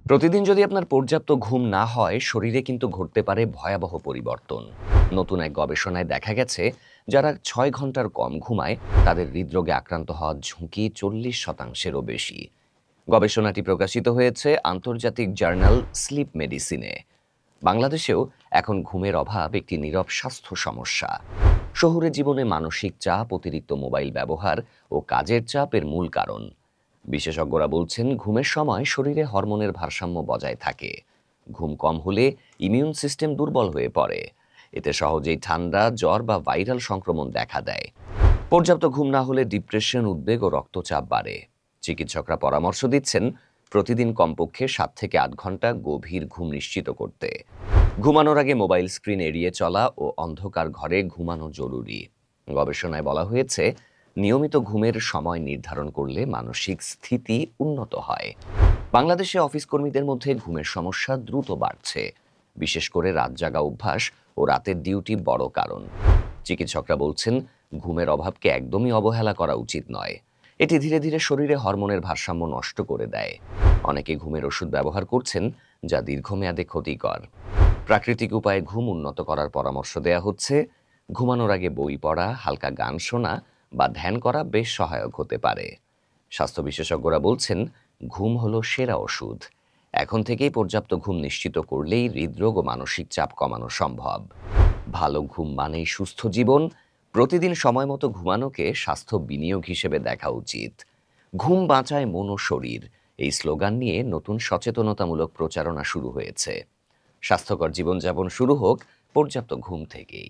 প্রতিদিন যদি আপনার পর্যাপ্ত ঘুম না হয়, শরীরে কিন্তু ঘটতে পারে ভয়াবহ পরিবর্তন। নতুন এক গবেষণায় দেখা গেছে, যারা 6 ঘন্টার কম ঘুমায় তাদের হৃদরোগে আক্রান্ত হওয়ার ঝুঁকি 40%-এরও বেশি। গবেষণাটি প্রকাশিত হয়েছে আন্তর্জাতিক জার্নাল স্লিপ মেডিসিনে। বাংলাদেশেও এখন ঘুমের অভাব একটি নীরব স্বাস্থ্য সমস্যা। শহুরে জীবনে মানসিক চাপ, অতিরিক্ত মোবাইল ব্যবহার ও কাজের চাপ এর মূল কারণ। বিশেষজ্ঞরা বলছেন, ঘুমের সময় শরীরে হরমোনের ভারসাম্য বজায় থাকে। ঘুম কম হলে ইমিউন সিস্টেম দুর্বল হয়ে পড়ে। এতে সহজেই ঠান্ডা, জ্বর বা ভাইরাল সংক্রমণ দেখা দেয়। পর্যাপ্ত ঘুম না হলে ডিপ্রেশন, উদ্বেগ ও রক্তচাপ বাড়ে। চিকিৎসকরা পরামর্শ দিচ্ছেন প্রতিদিন কমপক্ষে 7 থেকে 8 ঘন্টা গভীর ঘুম নিশ্চিত করতে। ঘুমানোর আগে মোবাইল স্ক্রিন এড়িয়ে চলা ও অন্ধকার ঘরে ঘুমানো জরুরি। গবেষণায় বলা হয়েছে, নিয়মিত ঘুমের সময় নির্ধারণ করলে মানসিক স্থিতি উন্নত হয়। বাংলাদেশে অফিস কর্মীদের মধ্যে ঘুমের সমস্যা দ্রুত বাড়ছে। বিশেষ করে রাত জাগা অভ্যাস ও রাতের ডিউটি বড় কারণ। চিকিৎসকরা বলছেন, ঘুমের অভাবকে একদমই অবহেলা করা উচিত নয়। এটি ধীরে ধীরে শরীরে হরমোনের ভারসাম্য নষ্ট করে দেয়। অনেকে ঘুমের ওষুধ ব্যবহার করছেন, যা দীর্ঘমেয়াদে ক্ষতিকর। প্রাকৃতিক উপায়ে ঘুম উন্নত করার পরামর্শ দেয়া হচ্ছে। ঘুমানোর আগে বই পড়া, হালকা গান শোনা বা ধ্যান করা বেশ সহায়ক হতে পারে। স্বাস্থ্য বিশেষজ্ঞরা বলছেন, ঘুম হলো সেরা ওষুধ। এখন থেকেই পর্যাপ্ত ঘুম নিশ্চিত করলেই হৃদরোগ ও মানসিক চাপ কমানো সম্ভব। ভালো ঘুম মানেই সুস্থ জীবন। প্রতিদিন সময় মতো ঘুমানোকে স্বাস্থ্য বিনিয়োগ হিসেবে দেখা উচিত। ঘুম বাঁচায় মন ও শরীর, এই স্লোগান নিয়ে নতুন সচেতনতামূলক প্রচারণা শুরু হয়েছে। স্বাস্থ্যকর জীবনযাপন শুরু হোক পর্যাপ্ত ঘুম থেকেই।